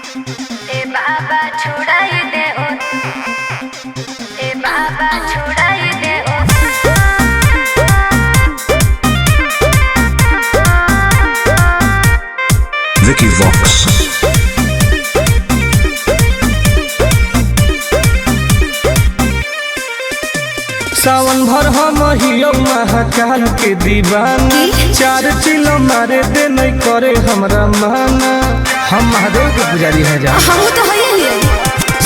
ए बाबा छुड़ाई दे ओ, ए बाबा छुड़ाई दे ओ। Vicky Vox. सावन भर हम हियो महाकाल के दीवाना, चार चिलो मारे दे नहीं करे हमरा माना। हम महादेव के पुजारी है जा, हम तो होइए।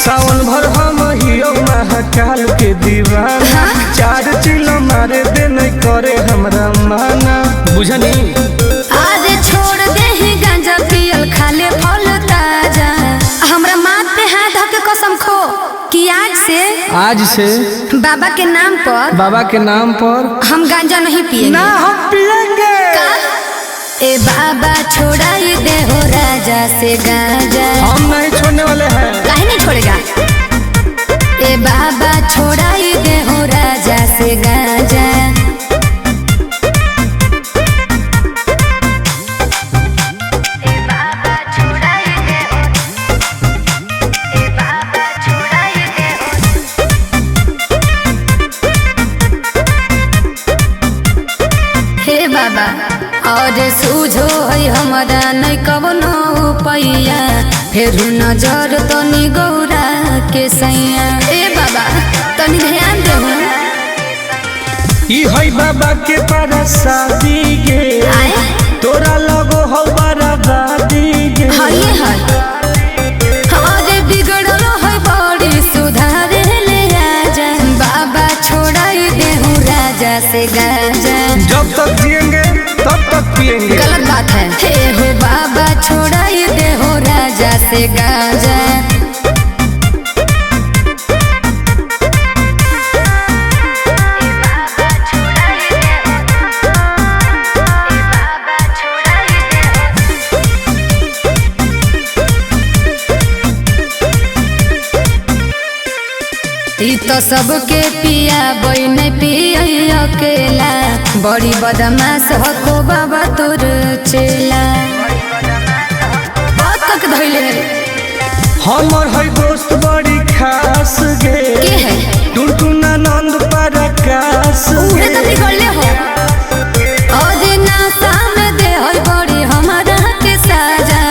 सावन भर हम हियो महाकाल के दीवाना, चार चिलो मारे दे नहीं करे हमरा माना। बुझनी अरे छोड़ दे ही गांजा पियल, खाले फल ताजा। हमरा माथ पे हाथ धके कसम खो कि आज से बाबा के नाम पर हम गांजा नहीं पिएंगे। ना हम पिएंगे। ए बाबा छोड़ाई दे हो राजा से गांजा। हम नहीं छोड़ने वाले हैं। काहे नहीं छोड़ेगा? ए बाबा छोड़ाई दे हो राजा से गांजा। ए बाबा छोड़ाई दे हो, ए बाबा छोड़ाई दे हो। हे बाबा और सूझो है हमारा नहीं कवनो पैया, फिर नजर तनी गौरा के सैया। ए बाबा तनी ध्यान दे। ई है बाबा के परसादी गे, तोरा लगो हो बराबादी गे। हये है अरे बिगड़लो है बड़ी, सुधारे ले आजा। बाबा छोड़ाई दे हूँ राजा से गांजा। जब तक जिएंगे तब तक पिएंगे। गलत बात है। हे हो बाबा छोड़ाई दे हो राजा से गांजा। ई तो सबके पिया बई नहीं पिय अकेला, बड़ी बदमाश हो बाबा तोर चेला। बात तक धइले हमर है दोस्त बड़ी खास गे, के है टुनटुना नंद प्रकाश उहे गे। तो बिगड़ले हो। अरे नासा में दे है बड़ी हमारा के साजा।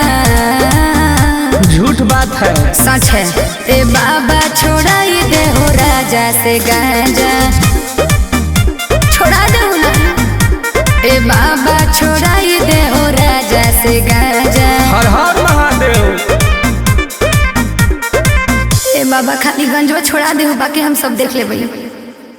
झूठ बात है। सच है। ए बाबा छोड़ाई दे हो राजा से गांजा। छोड़ा दे हो ना। ए बाबा छोड़ाई दे हो राजा से गांजा। हर हर महादेव। ए बाबा खाली गंजवा छोड़ा दे हो, बाकी हम सब देख ले भाई।